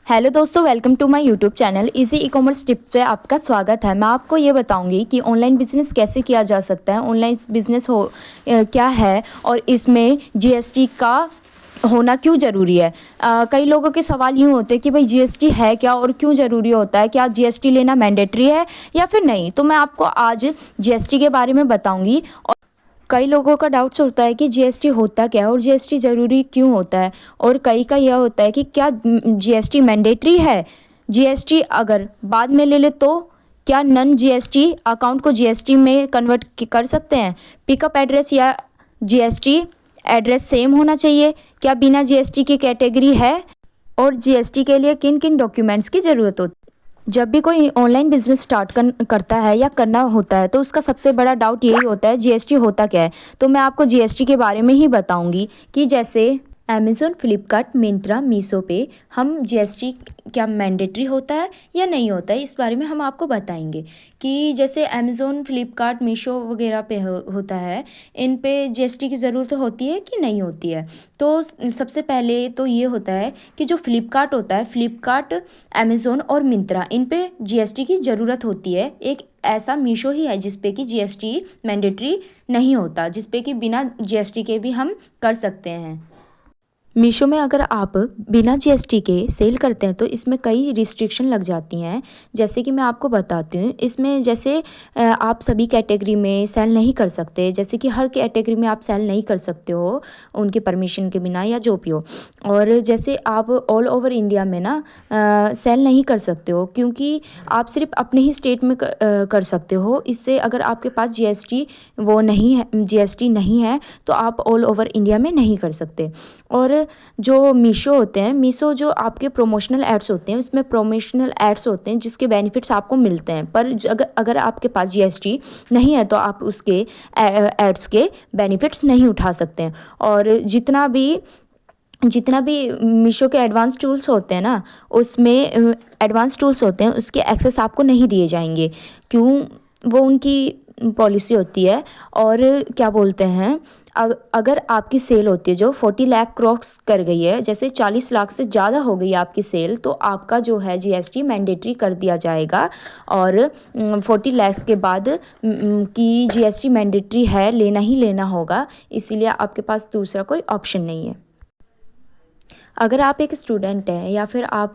Hello दोस्तों, welcome to my YouTube channel easy e commerce tip पे आपका स्वागत है। मैं आपको ये बताऊंगी कि ऑनलाइन बिजनेस कैसे किया जा सकता है, ऑनलाइन बिजनेस क्या है और इसमें जीएसटी का होना क्यों ज़रूरी है। कई लोगों के सवाल यूँ होते हैं कि भाई जीएसटी है क्या और क्यों ज़रूरी होता है, क्या जीएसटी लेना मैंडेटरी है या फिर नहीं। तो मैं आपको आज जीएसटी के बारे में बताऊँगी। कई लोगों का डाउट्स होता है कि जीएसटी होता क्या है और जीएसटी ज़रूरी क्यों होता है, और कई का यह होता है कि क्या जीएसटी मैंडेटरी है। जीएसटी अगर बाद में ले ले तो क्या नन जीएसटी अकाउंट को जीएसटी में कन्वर्ट कर सकते हैं। पिकअप एड्रेस या जीएसटी एड्रेस सेम होना चाहिए। क्या बिना जीएसटी की कैटेगरी है और जीएसटी के लिए किन किन डॉक्यूमेंट्स की ज़रूरत होती है। जब भी कोई ऑनलाइन बिजनेस स्टार्ट करता है या करना होता है तो उसका सबसे बड़ा डाउट यही होता है जीएसटी होता क्या है। तो मैं आपको जीएसटी के बारे में ही बताऊंगी कि जैसे अमेज़ोन, फ्लिपकार्ट, मिंत्रा, मीशो पे हम जीएसटी क्या मैंडेटरी होता है या नहीं होता है, इस बारे में हम आपको बताएंगे। कि जैसे अमेज़ोन, फ्लिपकार्ट, मीशो वगैरह पे होता है, इन पे जीएसटी की ज़रूरत होती है कि नहीं होती है। तो सबसे पहले तो ये होता है कि जो फ्लिपकार्ट होता है, फ्लिपकार्ट, अमेज़ोन और मिंत्रा, इन पे जीएसटी की ज़रूरत होती है। एक ऐसा मीशो ही है जिस पे कि जीएसटी मैंडेटरी नहीं होता, जिस पे कि बिना जीएसटी के भी हम कर सकते हैं। मीशो में अगर आप बिना जीएसटी के सेल करते हैं तो इसमें कई रिस्ट्रिक्शन लग जाती हैं। जैसे कि मैं आपको बताती हूँ, इसमें जैसे आप सभी कैटेगरी में सेल नहीं कर सकते। जैसे कि हर कैटेगरी में आप सेल नहीं कर सकते हो उनके परमिशन के बिना या जो भी हो। और जैसे आप ऑल ओवर इंडिया में ना सेल नहीं कर सकते हो, क्योंकि आप सिर्फ अपने ही स्टेट में कर सकते हो। इससे अगर आपके पास जीएसटी वो नहीं है, जीएसटी नहीं है, तो आप ऑल ओवर इंडिया में नहीं कर सकते। और जो मीशो होते हैं, मीशो जो आपके प्रोमोशनल एड्स होते हैं, उसमें प्रोमोशनल एड्स होते हैं जिसके बेनिफिट्स आपको मिलते हैं। पर अगर आपके पास जीएसटी नहीं है तो आप उसके एड्स के बेनिफिट्स नहीं उठा सकते हैं। और जितना भी मीशो के एडवांस टूल्स होते हैं ना, उसमें एडवांस टूल्स होते हैं, उसके एक्सेस आपको नहीं दिए जाएंगे। क्यों? वो उनकी पॉलिसी होती है। और क्या बोलते हैं, अगर आपकी सेल होती है जो 40 लाख क्रॉस कर गई है, जैसे 40 लाख से ज़्यादा हो गई है आपकी सेल, तो आपका जो है जीएसटी मैंडेटरी कर दिया जाएगा। और 40 लाख के बाद की जीएसटी मैंडेटरी है, लेना ही लेना होगा। इसीलिए आपके पास दूसरा कोई ऑप्शन नहीं है। अगर आप एक स्टूडेंट हैं या फिर आप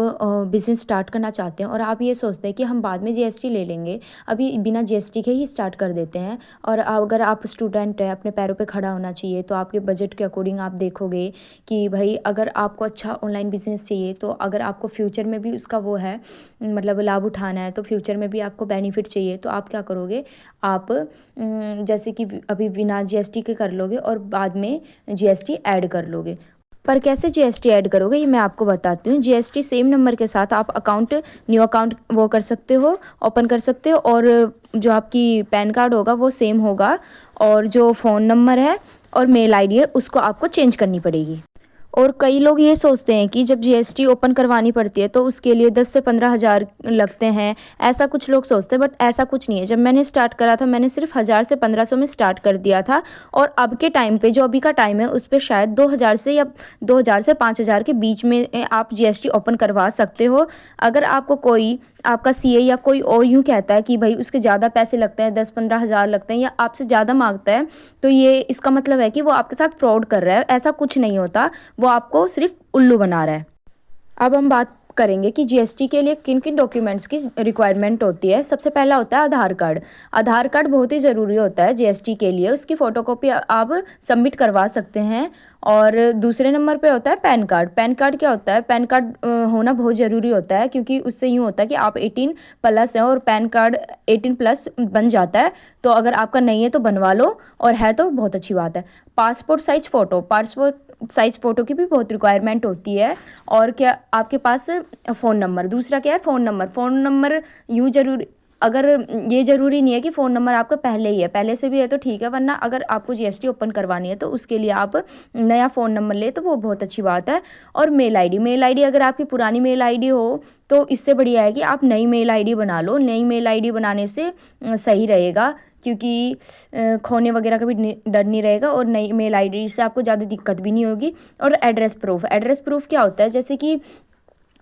बिज़नेस स्टार्ट करना चाहते हैं और आप ये सोचते हैं कि हम बाद में जीएसटी ले लेंगे, अभी बिना जीएसटी के ही स्टार्ट कर देते हैं, और अगर आप स्टूडेंट हैं, अपने पैरों पे खड़ा होना चाहिए, तो आपके बजट के अकॉर्डिंग आप देखोगे कि भाई अगर आपको अच्छा ऑनलाइन बिज़नेस चाहिए, तो अगर आपको फ्यूचर में भी उसका वो है, मतलब लाभ उठाना है, तो फ्यूचर में भी आपको बेनिफिट चाहिए, तो आप क्या करोगे, आप जैसे कि अभी बिना जीएसटी के कर लोगे और बाद में जीएसटी ऐड कर लोगे। पर कैसे जीएसटी ऐड करोगे, ये मैं आपको बताती हूँ। जीएसटी सेम नंबर के साथ आप न्यू अकाउंट वो कर सकते हो, ओपन कर सकते हो, और जो आपकी पैन कार्ड होगा वो सेम होगा, और जो फ़ोन नंबर है और मेल आईडी है उसको आपको चेंज करनी पड़ेगी। और कई लोग ये सोचते हैं कि जब जीएसटी ओपन करवानी पड़ती है तो उसके लिए 10 से 15 हज़ार लगते हैं, ऐसा कुछ लोग सोचते हैं। बट ऐसा कुछ नहीं है। जब मैंने स्टार्ट करा था, मैंने सिर्फ 1000 से 1500 में स्टार्ट कर दिया था, और अब के टाइम पे जो अभी का टाइम है उस पर शायद 2000 से या 2000 से 5000 के बीच में आप जीएसटी ओपन करवा सकते हो। अगर आपको कोई आपका सीए या कोई और यूँ कहता है कि भाई उसके ज़्यादा पैसे लगते हैं, 10-15 हज़ार लगते हैं, या आपसे ज़्यादा मांगता है, तो ये इसका मतलब है कि वो आपके साथ फ्रॉड कर रहा है। ऐसा कुछ नहीं होता, वो आपको सिर्फ उल्लू बना रहा है। अब हम बात करेंगे कि जीएसटी के लिए किन किन डॉक्यूमेंट्स की रिक्वायरमेंट होती है। सबसे पहला होता है आधार कार्ड। आधार कार्ड बहुत ही ज़रूरी होता है जीएसटी के लिए, उसकी फ़ोटोकॉपी आप सबमिट करवा सकते हैं। और दूसरे नंबर पे होता है पैन कार्ड। पैन कार्ड क्या होता है, पैन कार्ड होना बहुत ज़रूरी होता है, क्योंकि उससे यूँ होता है कि आप 18 प्लस हैं और पैन कार्ड 18 प्लस बन जाता है। तो अगर आपका नहीं है तो बनवा लो, और है तो बहुत अच्छी बात है। पासपोर्ट साइज फ़ोटो की भी बहुत रिक्वायरमेंट होती है। और क्या आपके पास फ़ोन नंबर, दूसरा क्या है फ़ोन नंबर यूँ ज़रूरी, अगर ये ज़रूरी नहीं है कि फ़ोन नंबर आपका पहले ही है, पहले से भी है तो ठीक है, वरना अगर आपको जीएसटी ओपन करवानी है तो उसके लिए आप नया फ़ोन नंबर ले तो वो बहुत अच्छी बात है। और मेल आईडी अगर आपकी पुरानी मेल आईडी हो तो इससे बढ़िया है कि आप नई मेल आईडी बना लो। नई मेल आईडी बनाने से सही रहेगा, क्योंकि खोने वगैरह का भी डर नहीं रहेगा, और नई मेल आईडी से आपको ज़्यादा दिक्कत भी नहीं होगी। और एड्रेस प्रूफ क्या होता है, जैसे कि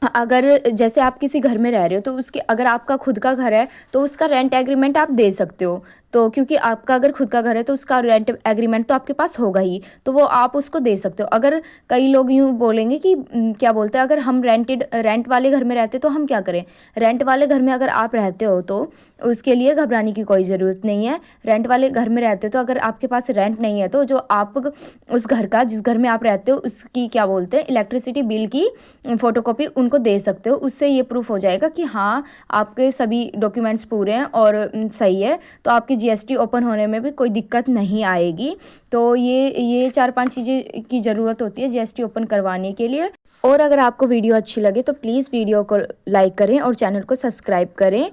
अगर जैसे आप किसी घर में रह रहे हो तो उसके अगर आपका खुद का घर है तो उसका रेंट एग्रीमेंट आप दे सकते हो। तो क्योंकि आपका अगर खुद का घर है तो उसका रेंट एग्रीमेंट तो आपके पास होगा ही, तो वो आप उसको दे सकते हो। अगर कई लोग यूँ बोलेंगे कि क्या बोलते हैं, अगर हम रेंट वाले घर में रहते तो हम क्या करें। रेंट वाले घर में अगर आप रहते हो तो उसके लिए घबराने की कोई ज़रूरत नहीं है। रेंट वाले घर में रहते हो तो अगर आपके पास रेंट नहीं है तो जो आप उस घर का, जिस घर में आप रहते हो उसकी क्या बोलते हैं इलेक्ट्रिसिटी बिल की फ़ोटोकॉपी उनको दे सकते हो। उससे ये प्रूफ हो जाएगा कि हाँ आपके सभी डॉक्यूमेंट्स पूरे हैं और सही है, तो आपकी जीएसटी ओपन होने में भी कोई दिक्कत नहीं आएगी। तो ये 4-5 चीज़ें की ज़रूरत होती है जीएसटी ओपन करवाने के लिए। और अगर आपको वीडियो अच्छी लगे तो प्लीज़ वीडियो को लाइक करें और चैनल को सब्सक्राइब करें।